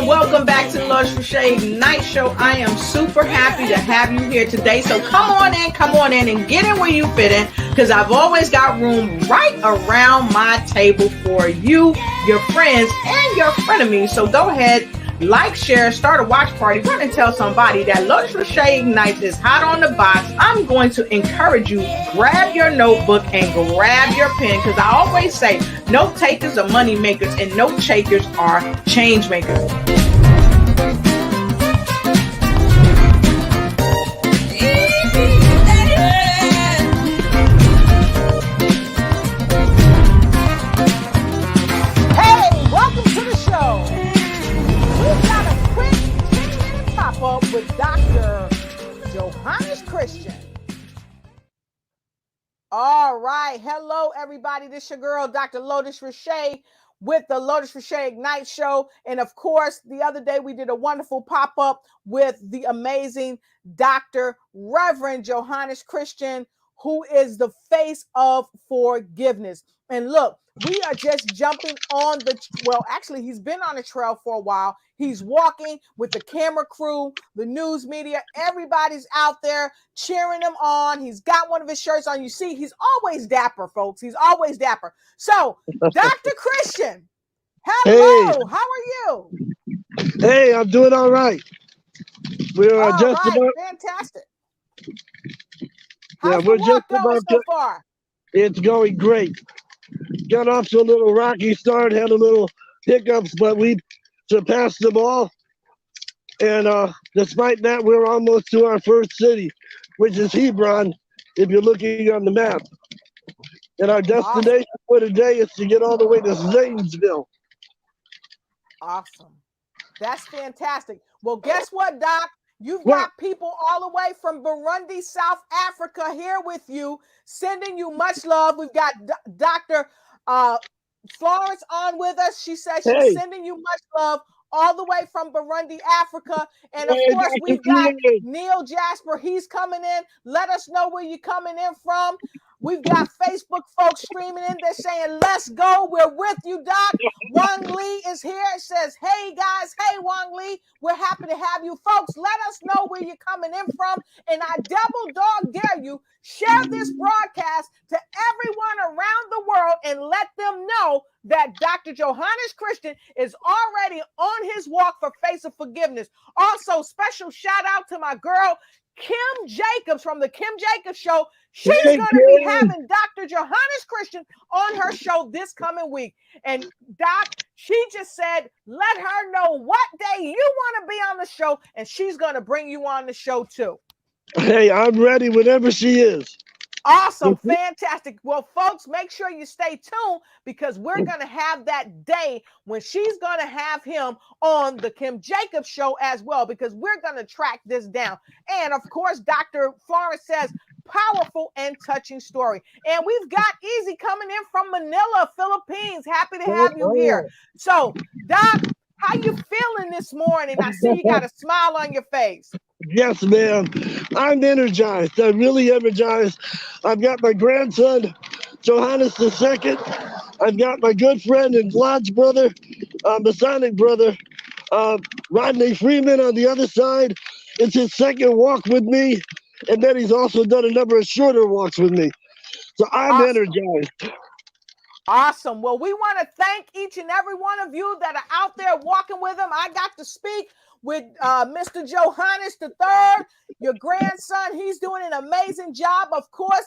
everyone. Welcome back to the Lotus Roche Ignite Show. I am super happy to have you here today. So come on in and get in where you fit in, because I've always got room right around my table for you, your friends, and your frenemies. So go ahead, like, share, start a watch party, run and tell somebody that Lotus Roche Ignite is hot on the box. I'm going to encourage you, grab your notebook and grab your pen, because I always say note takers are money makers and note takers are change makers. With Dr. Johannes Christian. All right. Hello, everybody. This is your girl, Dr. Lotus Roche, with the Lotus Roche Ignite Show. And of course, the other day we did a wonderful pop-up with the amazing Dr. Reverend Johannes Christian, who is the face of forgiveness. And look, we are just jumping on actually, he's been on the trail for a while. He's walking with the camera crew, the news media. Everybody's out there cheering him on. He's got one of his shirts on. You see, he's always dapper, folks. He's always dapper. So, Dr. Christian, hello. Hey. How are you? Hey, I'm doing all right. We're just right. about Fantastic. Yeah, How's we're the just walk going so far? It's going great. Got off to a little rocky start, had a little hiccups, but we surpassed them all. And despite that, we're almost to our first city, which is Hebron, if you're looking on the map. And our destination for today is to get all the way to Zanesville. Awesome. That's fantastic. Well, guess what, Doc? You've got people all the way from Burundi, South Africa here with you, sending you much love. We've got Dr. Florence on with us. She says she's sending you much love all the way from Burundi, Africa. And of course, we've got Neil Jasper. He's coming in. Let us know where you're coming in from. We've got Facebook folks streaming in. They're saying, let's go. We're with you, Doc. Wang Lee is here. It says, hey, guys. Hey, Wang Lee. We're happy to have you. Folks, let us know where you're coming in from. And I double dog dare you, share this broadcast to everyone around the world and let them know that Dr. Johannes Christian is already on his walk for Face of Forgiveness. Also, special shout out to my girl, Kim Jacobs from the Kim Jacobs Show. She's going to be having Dr. Johannes Christian on her show this coming week. And Doc, she just said, let her know what day you want to be on the show, and she's going to bring you on the show too. Hey, I'm ready whenever she is. Awesome. Fantastic. Well, folks, make sure you stay tuned, because we're going to have that day when she's going to have him on the Kim Jacobs Show as well, because we're going to track this down. And of course, Dr. Florence says, powerful and touching story. And we've got Easy coming in from Manila, Philippines. Happy to have you here. So, Doc, how you feeling this morning? I see you got a smile on your face. Yes, ma'am. I'm energized. I'm really energized. I've got my grandson, Johannes II. I've got my good friend and lodge brother, Masonic brother, Rodney Freeman on the other side. It's his second walk with me. And then he's also done a number of shorter walks with me. So I'm energized. Awesome. Well, we want to thank each and every one of you that are out there walking with him. I got to speak with Mr. Johannes III, your grandson. He's doing an amazing job. Of course,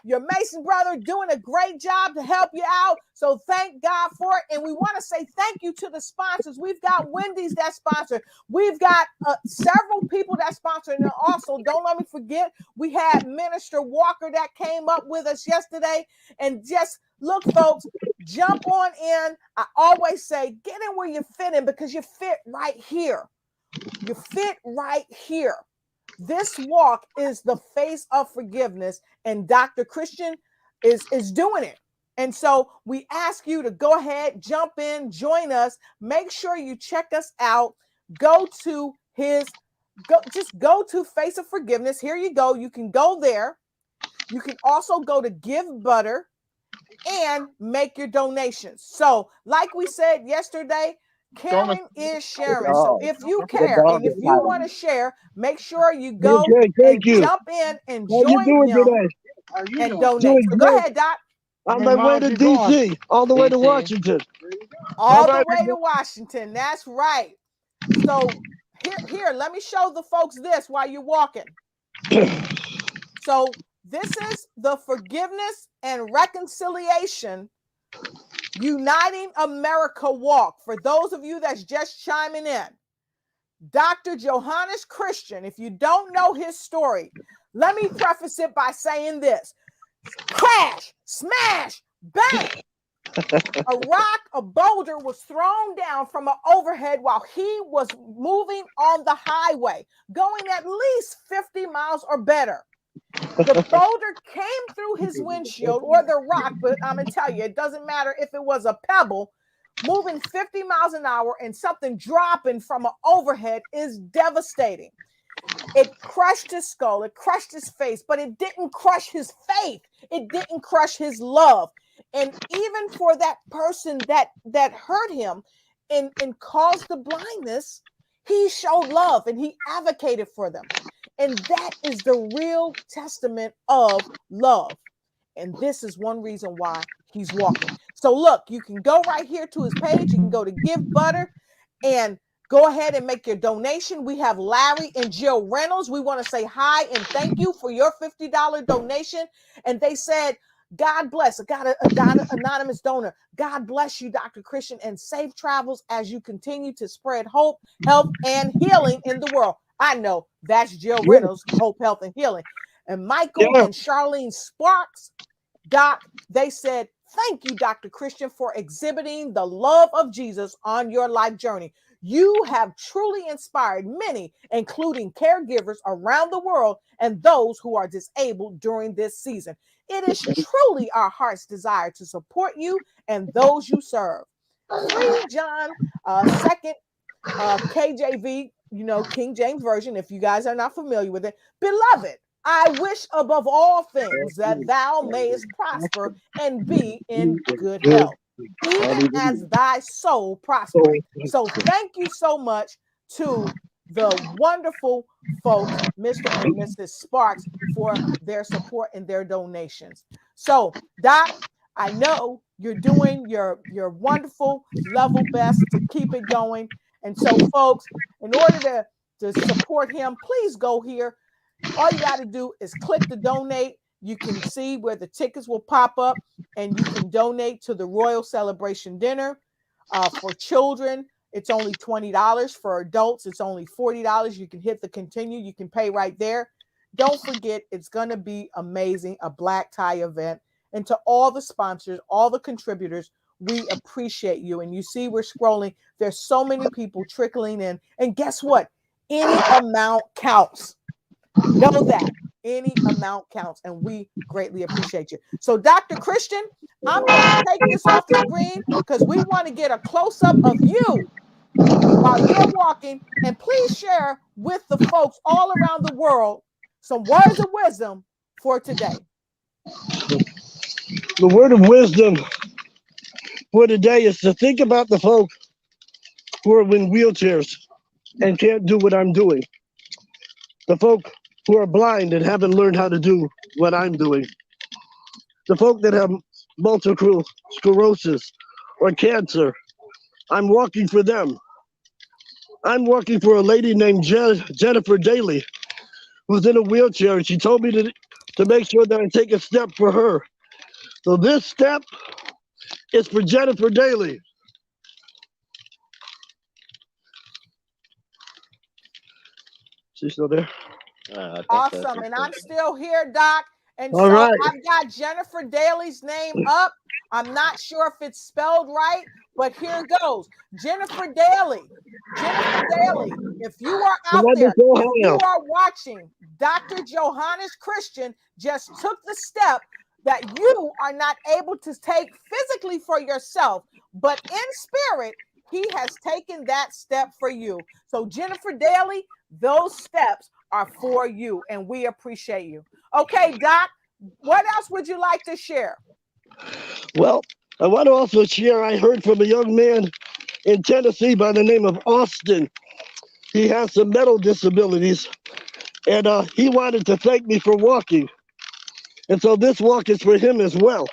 your Mason brother doing a great job to help you out. So thank God for it. And we want to say thank you to the sponsors. We've got Wendy's that sponsor. We've got several people that sponsor. And also, don't let me forget, we had Minister Walker that came up with us yesterday. And just look, folks, jump on in. I always say, get in where you fit in, because you fit right here. You fit right here. This walk is the face of forgiveness, and Dr. Christian is doing it. And so we ask you to go ahead, jump in, join us. Make sure you check us out. Just go to Face of Forgiveness. Here you go. You can go there. You can also go to Give Butter and make your donations. So like we said yesterday, Caring is sharing. So if you care and if you want to share, make sure you go Okay, thank and you. jump in and How you join doing him today? and donate. Doing So go great. ahead, Doc. On my way to DC, all the way to Washington. All the way to Washington. That's right. So here, let me show the folks this while you're walking. So this is the Forgiveness and Reconciliation Uniting America Walk. For those of you that's just chiming in, Dr. Johannes Christian, if you don't know his story, let me preface it by saying this. Crash, smash, bang. A rock, a boulder was thrown down from an overhead while he was moving on the highway, going at least 50 miles or better. The boulder came through his windshield or the rock, but I'm going to tell you, it doesn't matter if it was a pebble. Moving 50 miles an hour and something dropping from an overhead is devastating. It crushed his skull, it crushed his face, but it didn't crush his faith. It didn't crush his love. And even for that person that hurt him and caused the blindness, he showed love and he advocated for them. And that is the real testament of love. And this is one reason why he's walking. So look, you can go right here to his page. You can go to Give Butter and go ahead and make your donation. We have Larry and Jill Reynolds. We want to say hi and thank you for your $50 donation. And they said, God bless. I got an anonymous donor. God bless you, Dr. Christian, and safe travels as you continue to spread hope, health, and healing in the world. I know that's Jill Reynolds, Hope, Health, and Healing. And Michael and Charlene Sparks, Doc, they said, thank you, Dr. Christian, for exhibiting the love of Jesus on your life journey. You have truly inspired many, including caregivers around the world and those who are disabled during this season. It is truly our heart's desire to support you and those you serve. 3 John 2nd KJV, King James Version, if you guys are not familiar with it. Beloved, I wish above all things that thou mayest prosper and be in good health, even as thy soul prospereth. So thank you so much to the wonderful folks, Mr. and Mrs. Sparks, for their support and their donations. So, Doc, I know you're doing your wonderful level best to keep it going. And so, folks, in order to support him, please go here. All you got to do is click the donate. You can see where the tickets will pop up, and you can donate to the Royal Celebration Dinner. For children, it's only $20. For adults, it's only $40. You can hit the continue. You can pay right there. Don't forget, it's going to be amazing, a black tie event. And to all the sponsors, all the contributors, we appreciate you. And you see we're scrolling. There's so many people trickling in. And guess what? Any amount counts. Know that. Any amount counts, and we greatly appreciate you. So, Dr. Christian, I'm going to take this off the screen because we want to get a close-up of you while you're walking. And please share with the folks all around the world some words of wisdom for today. The word of wisdom for today is to think about the folk who are in wheelchairs and can't do what I'm doing. The folk who are blind and haven't learned how to do what I'm doing. The folk that have multiple sclerosis or cancer. I'm walking for them. I'm working for a lady named Jennifer Daly, who's in a wheelchair, and she told me to make sure that I take a step for her. So this step is for Jennifer Daly. She's still there? Awesome. And I'm still here, Doc. And All so right. I've got Jennifer Daly's name up. I'm not sure if it's spelled right, but here goes. Jennifer Daly. Jennifer Daly, if you are out there, if you are watching, Dr. Johannes Christian just took the step that you are not able to take physically for yourself, but in spirit, he has taken that step for you. So Jennifer Daly, those steps are for you, and we appreciate you. Okay, Doc, what else would you like to share? Well, I want to also share, I heard from a young man in Tennessee by the name of Austin. He has some mental disabilities, and he wanted to thank me for walking. And so this walk is for him as well.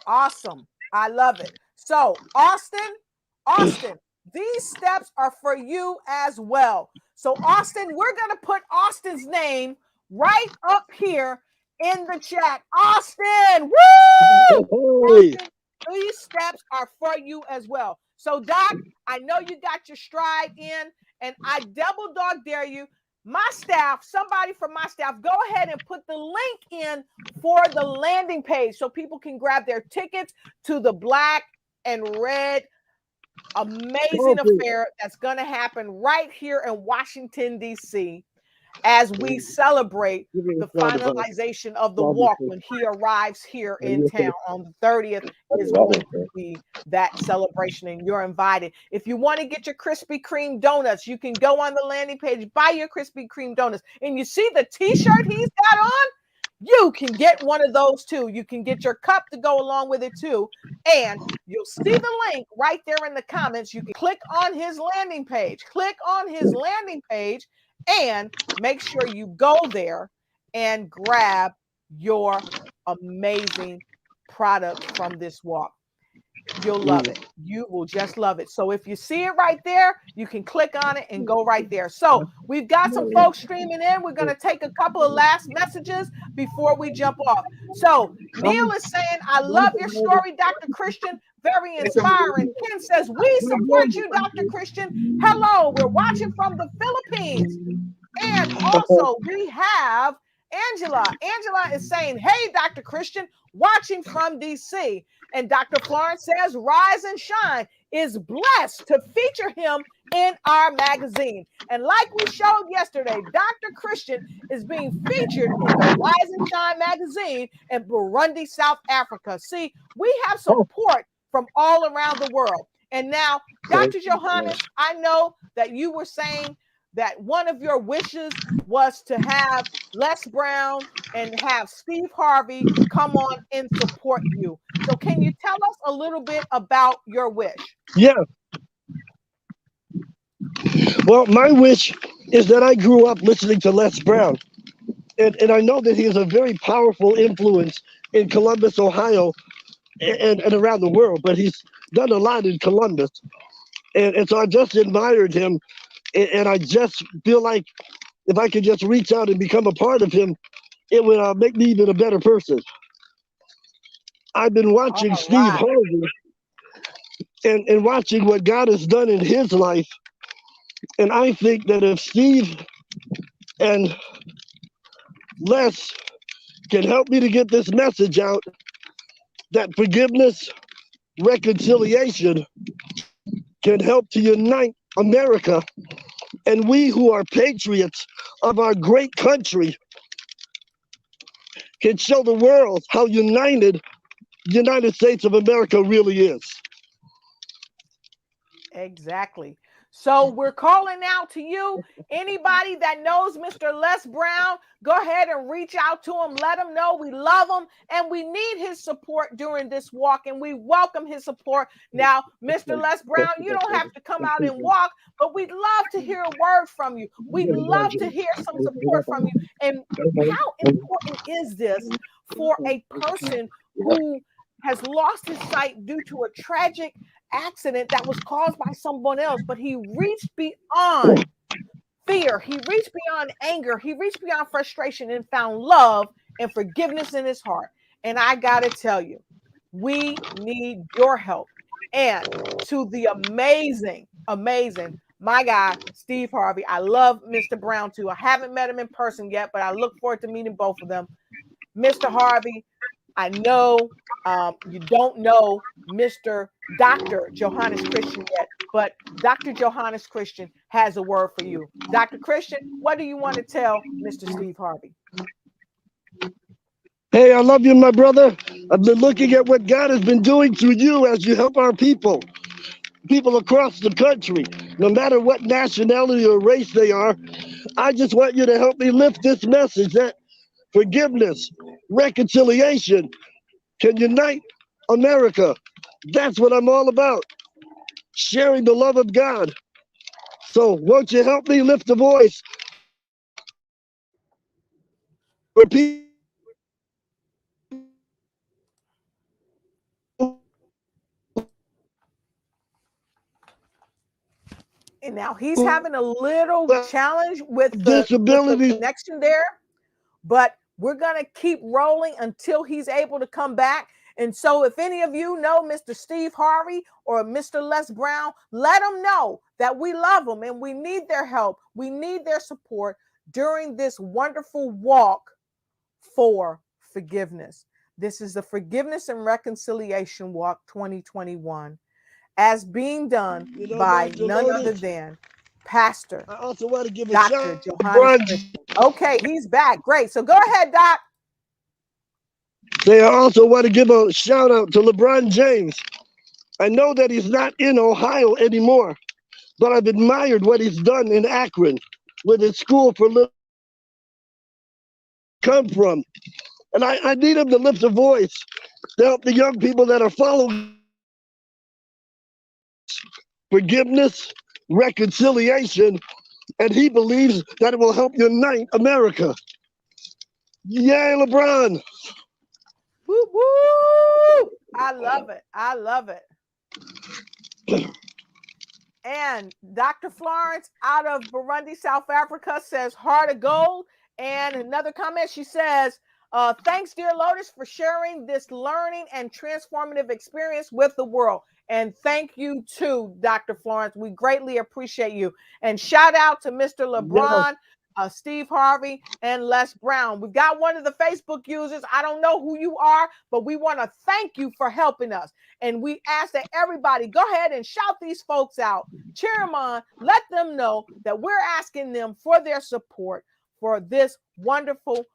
Awesome. I love it. So, Austin, these steps are for you as well. So, Austin, we're going to put Austin's name right up here in the chat. Austin, woo! Austin, these steps are for you as well. So, Doc, I know you got your stride in, and I double dog dare you. My staff, somebody from my staff, go ahead and put the link in for the landing page so people can grab their tickets to the Black and Red amazing affair that's going to happen right here in Washington, D.C. as we celebrate the finalization of the walk when he arrives here in town on the 30th is going to be that celebration, and you're invited. If you want to get your Krispy Kreme donuts, you can go on the landing page, buy your Krispy Kreme donuts, and you see the t-shirt he's got on? You can get one of those too. You can get your cup to go along with it too. And you'll see the link right there in the comments. You can click on his landing page. Click on his landing page and make sure you go there and grab your amazing product from this walk. You'll love it. You will just love it. So if you see it right there, you can click on it and go right there. So we've got some folks streaming in. We're going to take a couple of last messages before we jump off. So Neil is saying, I love your story, Dr. Christian. Very inspiring. Ken says, we support you, Dr. Christian. Hello, we're watching from the Philippines. And also we have Angela. Angela is saying, hey, Dr. Christian, watching from DC. And Dr. Florence says, rise and shine, is blessed to feature him in our magazine. And like we showed yesterday, Dr. Christian is being featured in the Rise and Shine magazine in Burundi, South Africa. See, we have support from all around the world. And now, Dr. Johannes, I know that you were saying that one of your wishes was to have Les Brown and have Steve Harvey come on and support you. So can you tell us a little bit about your wish? Yeah. Well, my wish is that I grew up listening to Les Brown. And I know that he is a very powerful influence in Columbus, Ohio, and around the world, but he's done a lot in Columbus. And so I just admired him. And I just feel like if I could just reach out and become a part of him, it would make me even a better person. I've been watching Steve Harvey and watching what God has done in his life. And I think that if Steve and Les can help me to get this message out, that forgiveness, reconciliation can help to unite America. And we who are patriots of our great country can show the world how united the United States of America really is. Exactly. So we're calling out to you. Anybody that knows Mr. Les Brown, go ahead and reach out to him. Let him know we love him and we need his support during this walk, and we welcome his support. Now, Mr. Les Brown, you don't have to come out and walk, but we'd love to hear a word from you. We'd love to hear some support from you. And how important is this for a person who has lost his sight due to a tragic accident that was caused by someone else, but he reached beyond fear, he reached beyond anger, he reached beyond frustration and found love and forgiveness in his heart. And I gotta tell you, we need your help. And to the amazing my guy Steve Harvey, I love Mr. Brown too. I haven't met him in person yet, but I look forward to meeting both of them. Mr. Harvey, I know you don't know Dr. Johannes Christian yet, but Dr. Johannes Christian has a word for you. Dr. Christian, what do you want to tell Mr. Steve Harvey? Hey, I love you, my brother. I've been looking at what God has been doing through you as you help our people across the country, no matter what nationality or race they are. I just want you to help me lift this message that forgiveness, reconciliation can unite America. That's what I'm all about. sharing the love of God. So won't you help me lift the voice for people? And now he's having a little challenge with the Disabilities. connection there, but we're going to keep rolling until he's able to come back. And so if any of you know Mr. Steve Harvey or Mr. Les Brown, let them know that we love them and we need their help. We need their support during this wonderful walk for forgiveness. This is the Forgiveness and Reconciliation Walk 2021, as being done by none other than Pastor I also want to give a Dr. shout Johannes out. Christian. Okay, he's back. Great. So go ahead, Doc. They also want to give a shout out to LeBron James. I know that he's not in Ohio anymore, but I've admired what he's done in Akron, where the school for little come from. And I need him to lift a voice to help the young people that are following forgiveness, reconciliation, and he believes that it will help unite America. Yay, LeBron! Woo, woo! I love it. I love it. And Dr. Florence out of Burundi, South Africa says heart of gold. And another comment, she says, thanks, dear Lotus, for sharing this learning and transformative experience with the world. And thank you too, Dr. Florence. We greatly appreciate you. And shout out to Mr. LeBron, Steve Harvey, and Les Brown. We've got one of the Facebook users. I don't know who you are, but we want to thank you for helping us. And we ask that everybody go ahead and shout these folks out, cheer them on, let them know that we're asking them for their support for this wonderful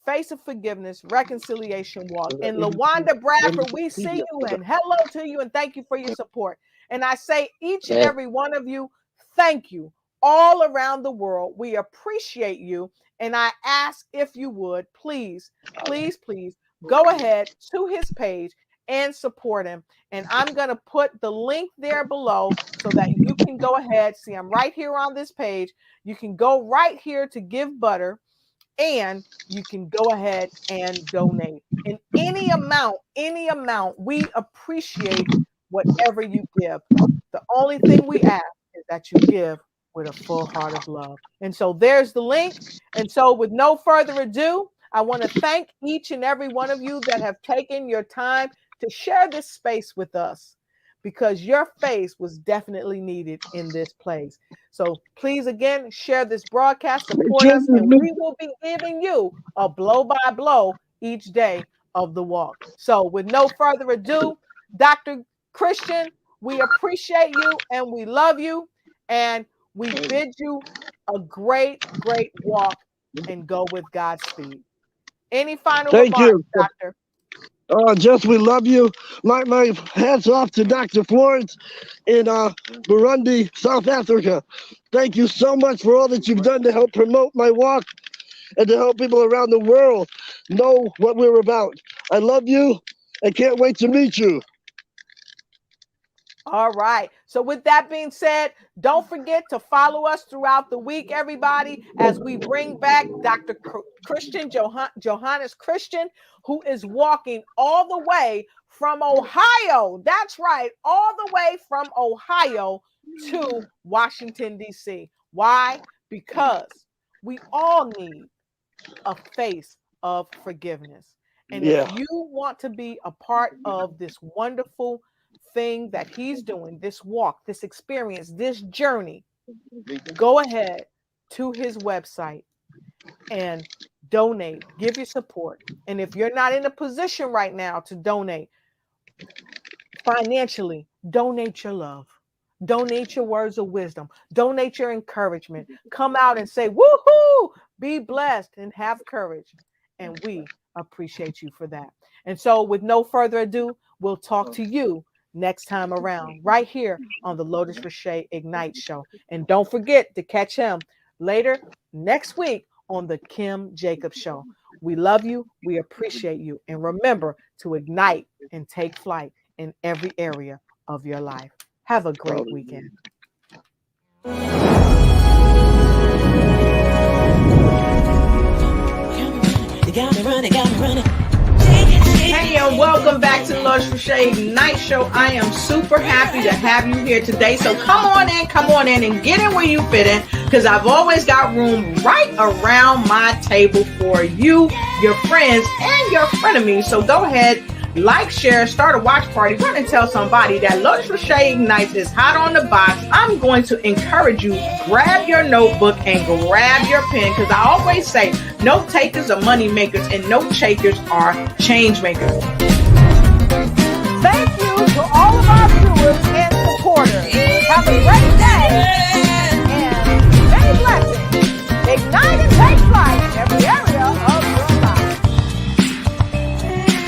Face of Forgiveness Reconciliation Walk. And LaWanda Bradford, we see you and hello to you and thank you for your support. And I say each and every one of you, thank you all around the world. We appreciate you. And I ask if you would, please, please, please go ahead to his page and support him. And I'm going to put the link there below so that you can go ahead. See, I'm right here on this page. You can go right here to give butter and you can go ahead and donate. And any amount, we appreciate whatever you give. The only thing we ask is that you give with a full heart of love. And so there's the link. And so with no further ado, I want to thank each and every one of you that have taken your time to share this space with us, because your face was definitely needed in this place. So please, again, share this broadcast, support us, and we will be giving you a blow by blow each day of the walk. So with no further ado, Dr. Christian, we appreciate you and we love you. And we bid you a great, great walk and go with Godspeed. Any final remarks, Doctor? Jess, we love you. My hats off to Dr. Florence in Burundi, South Africa. Thank you so much for all that you've done to help promote my walk and to help people around the world know what we're about. I love you and can't wait to meet you. All right. So with that being said, don't forget to follow us throughout the week, everybody, as we bring back Dr. Christian, Johannes Christian, who is walking all the way from Ohio. That's right. All the way from Ohio to Washington, D.C. Why? Because we all need a face of forgiveness. And if you want to be a part of this wonderful thing that he's doing, this walk, this experience, this journey, go ahead to his website and donate, give your support. And if you're not in a position right now to donate financially, donate your love, donate your words of wisdom, donate your encouragement. Come out and say, woohoo, be blessed and have courage. And we appreciate you for that. And so with no further ado, we'll talk to you next time around, right here on the Lotus Richey Ignite Show. And don't forget to catch him later next week on the Kim Jacobs Show. We love you. We appreciate you. And remember to ignite and take flight in every area of your life. Have a great weekend. Hey, and welcome back to the Lord Crochet Ignite Show. I am super happy to have you here today. So come on in, and get in where you fit in, because I've always got room right around my table for you, your friends, and your frenemies. So go ahead, like, share, start a watch party, run and tell somebody that Lord Crochet Ignite is hot on the box. I'm going to encourage you, grab your notebook and grab your pen, because I always say note takers are money makers and note takers are change makers. Thank you to all of our viewers and supporters. Have a great day and many blessings. Ignite and take flight every